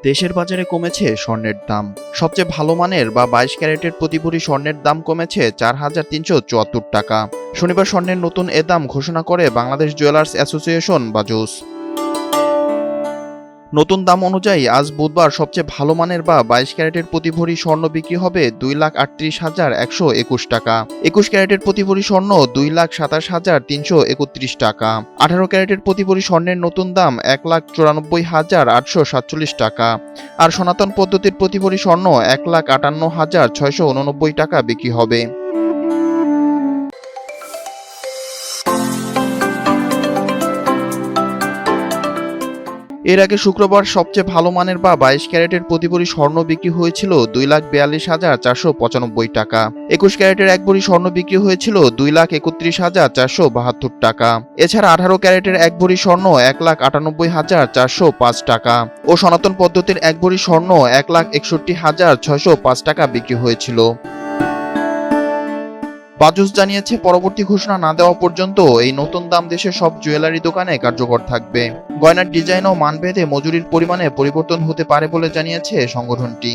দেশের বাজারে কমেছে স্বর্ণের দাম। সবচেয়ে ভালো মানের বা 22 ক্যারেটের প্রতি ভরি স্বর্ণের দাম কমেছে 4,374 টাকা। শনিবার স্বর্ণের নতুন এ দাম ঘোষণা করে বাংলাদেশ জুয়েলার্স অ্যাসোসিয়েশন বাজুস। নতুন দাম অনুযায়ী আজ বুধবার সবচেয়ে ভালো মানের বা 22 ক্যারেটের প্রতি ভরি স্বর্ণ বিক্রি হবে 2,38,121 টাকা। 21 ক্যারেটের প্রতি ভরি স্বর্ণ 2,27,331 টাকা। 18 ক্যারেটের প্রতি ভরি স্বর্ণের নতুন দাম 1,94,847 টাকা। আর সনাতন পদ্ধতির প্রতি ভরি স্বর্ণ 1,58,689 টাকা বিক্রি হবে। এর আগে শুক্রবার সবচেয়ে ভালো মানের বা 22 ক্যারেটের প্রতি ভরি স্বর্ণ বিক্রি হয়েছিল 2,42,495 টাকা। 21 ক্যারেটের এক ভরি স্বর্ণ বিক্রি হয়েছিল 2,31,472 টাকা। এছাড়া 18 ক্যারেটের এক ভরি স্বর্ণ 1,98,405 টাকা ও সনাতন পদ্ধতির এক ভরি স্বর্ণ 1,61,605 টাকা বিক্রি হয়েছিল। বাজুস জানিয়েছে, পরবর্তী ঘোষণা না দেওয়া পর্যন্ত এই নতুন দাম দেশের সব জুয়েলারি দোকানে কার্যকর থাকবে। গয়নার ডিজাইন ও মানভেদে মজুরির পরিমাণে পরিবর্তন হতে পারে বলে জানিয়েছে সংগঠনটি।